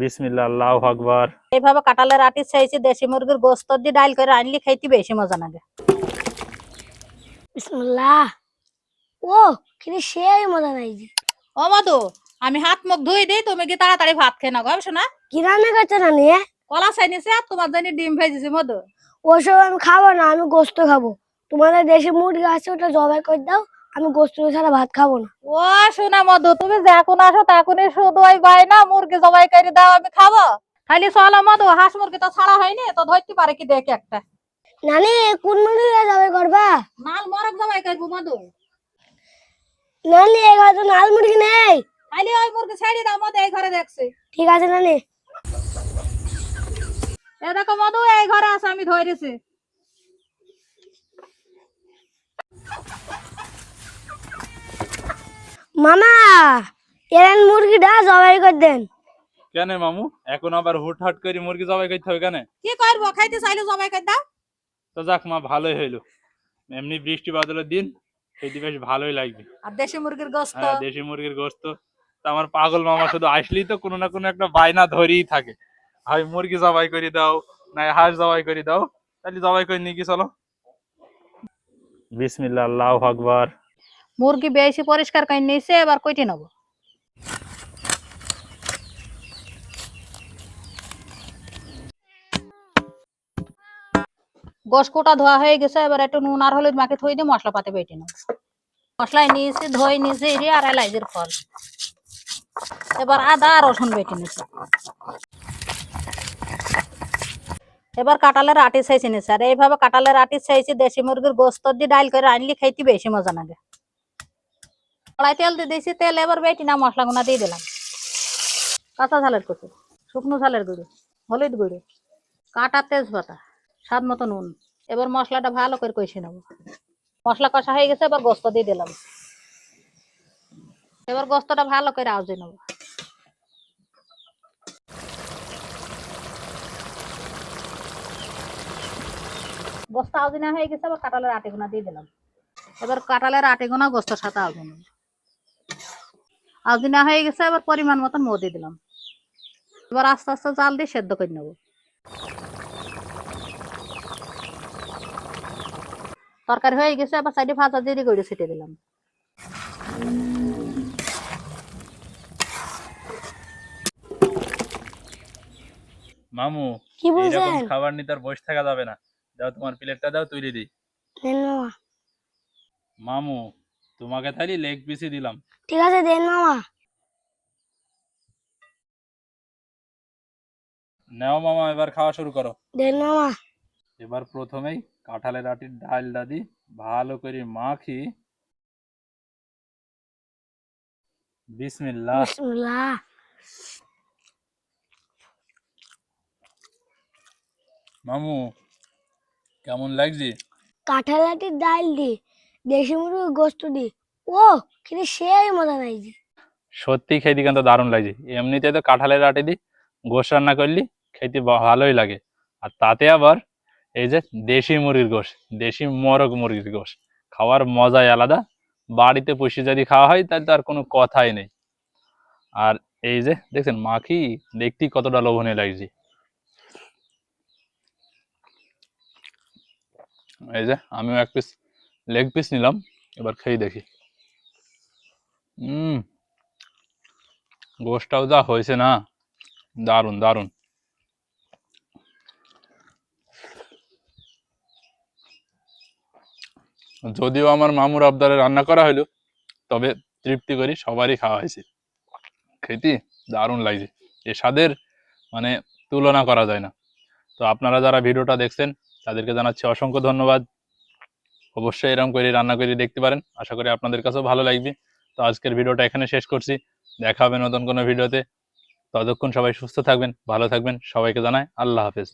বিসমিল্লাহ, আল্লাহু আকবার। এইভাবে কাঁঠালের আটি চাইছি দেশি মুরগির গোস্ত দিয়ে ডাইল করে আনলি খাইতে বেশি মজা লাগে। বিসমিল্লাহ। ও কিন্তু সেই মজা নাই জি। ও মধু, আমি হাত মুখ ধুই দিই, তুমি কি তাড়াতাড়ি ভাত খেয়ে নাও শোনা। কি রান্না করছে নানি? কলা চাইনিছে আর তোমার জন্য ডিম ভেজেছি মধু। ওসব আমি খাবো না, আমি গোস্ত খাবো। তোমাদের দেশি মুরগি আছে, ওটা জবাই করে দাও। আমি গোস্ত ছাড়া ভাত খাবো না। ও শোনা মধু, তুমি যখন আসো তখনই শুধু ওই না মুরগি জবাই করে দাও আমি খাবো। খালি চলো মধু, হাঁস মুরগি তো ছাড়া হয়নি, তো ধরতে পারে কি দেখে একটা। নানি কোন মুরগি জবাই করবা? নাল মরক জবাই করবো মধু। নানি এই ঘরে তো লাল মুরগি নেই। খালি ওই মুরগি ছেড়ে দাও মধু, এই ঘরে দেখছি। ঠিক আছে নানি। এ দেখো মধু, এই ঘরে আছে, আমি ধরেছি। মামা এরান মুরগিটা জবাই করে দেন। কেন মামু, এখন আবার হুটহাট করে মুরগি জবাই করতে হবে কেন? কি করবো, খাইতে চাইলে জবাই করে দাও। তো যাক মা, ভালোই হইলো। এমনি বৃষ্টি বাদলের দিন খেতে বেশ ভালোই লাগবে। আর দেশি মুরগির গোস্ত। হ্যাঁ, দেশি মুরগির গোস্ত। তা আমার পাগল মামা শুধু আসলেই তো কোনো না কোনো একটা বায়না ধরেই থাকে। হয় মুরগি জবাই করে দাও, না হাঁস জবাই করে দাও। তাহলে জবাই করে নিয়ে কি চলো। বিসমিল্লাহ, আল্লাহু আকবার। মুরগি বেশি পরিষ্কার করে নিয়েছে, এবার কইটি নেবো। গোশ কোটা ধোয়া হয়ে গেছে, এবার একটু নুন আর হলুদ মাখে থই দিয়ে মশলা পাতে বেটে নেবো। মশলায় নিয়েছি, ধুয়ে নিয়েছি এরি আর এলাইচের ফল। এবার আদা আর রসুন বেটে নিয়েছি। এবার কাঁঠালের আটি চাইছি নিয়েছি, আর এইভাবে কাঁঠালের আটি চাইছি দেশি মুরগির গোস্ত দিয়ে ডাইল করে আনলি খাইতে বেশি মজা লাগে। কড়াই তেল দিয়ে দিয়েছি, তেল এবার বেটে না মশলা গুনা দিয়ে দিলাম। কাঁচা ঝালের কুচি, শুকনো ঝালের গুঁড়ো, হলুদ গুঁড়ো, কাটা তেজপাতা, স্বাদ মতো নুন। এবার মশলাটা ভালো করে কষে নেবো। মশলা কষা হয়ে গেছে, এবার গোস্ত দিয়ে দিলাম। এবার গোস্তটা ভালো করে আউজে নেবো। গোস্ত আউজি না হয়ে গেছে, এবার কাঁঠালের আটিগুনা দিয়ে দিলাম। এবার কাঁঠালের আটিগুনা গোস্তর সাথে আউজে নেবো। আউজি না হয়ে গেছে, এবার পরিমাণ মতন মো দিয়ে দিলাম। এবার আস্তে আস্তে জাল দিয়ে সেদ্ধ করে নেবো। তরকারি হয়ে গেছে, এবার সাইডে ভাজা জিরে গুঁড়ো ছিটে দিলাম। মামু, কি বলছেন? এরকম খাবার নিতে আর বসে থাকা যাবে না। দাও তোমার প্লেটটা, দাও তুলে দিই। দেন মামা। মামু, তোমাকে তাহলে লেগ পিসই দিলাম। ঠিক আছে দেন মামা। নাও মামা, এবার খাওয়া শুরু করো। দেন মামা। এবার প্রথমেই কাঁঠালের আটির ডালটা দি ভালো করে মাখি। বিসমিল্লাহ। বিসমিল্লাহ। মামু, কেমন লাগছে? কাঁঠালাটির ডাল দি দেশি মুরগির গোস্ত দি, ও কিন্তু সেই মজা নাই জি। সত্যি খেতে কিন্তু দারুণ লাগছে। এমনিতে তো কাঁঠালের আটি দি গোশ রান্না করলি খেতে ভালোই লাগে, আর তাতে আবার এই যে দেশি মুরগির গোশ, দেশি মোরগ মুরগির গোশ, খাওয়ার মজাই আলাদা। বাড়িতে পুষে যদি খাওয়া হয় তাহলে তো আর কোনো কথাই নেই। আর এই যে দেখছেন মাখি, দেখতেই কতটা লোভনীয় লাগছে। এই যে আমিও এক পিস লেগ পিস নিলাম, এবার খেয়ে দেখি। গোশটাও যা হয়েছে না, দারুণ দারুণ। যদিও আমার মামুর আবদারে রান্না করা হলো, তবে তৃপ্তি করি সবারই খাওয়া হয়েছে। খেতে দারুণ লাগছে, এ স্বাদের মানে তুলনা করা যায় না। তো আপনারা যারা ভিডিওটা দেখছেন তাদেরকে জানাচ্ছি অসংখ্য ধন্যবাদ। অবশ্যই এরকম করে রান্না করে দেখতে পারেন, আশা করি আপনাদের কাছেও ভালো লাগবে। তো আজকের ভিডিওটা এখানে শেষ করছি, দেখা হবে নতুন কোনো ভিডিওতে। ততক্ষণ সবাই সুস্থ থাকবেন, ভালো থাকবেন, সবাইকে জানাই আল্লাহ হাফেজ।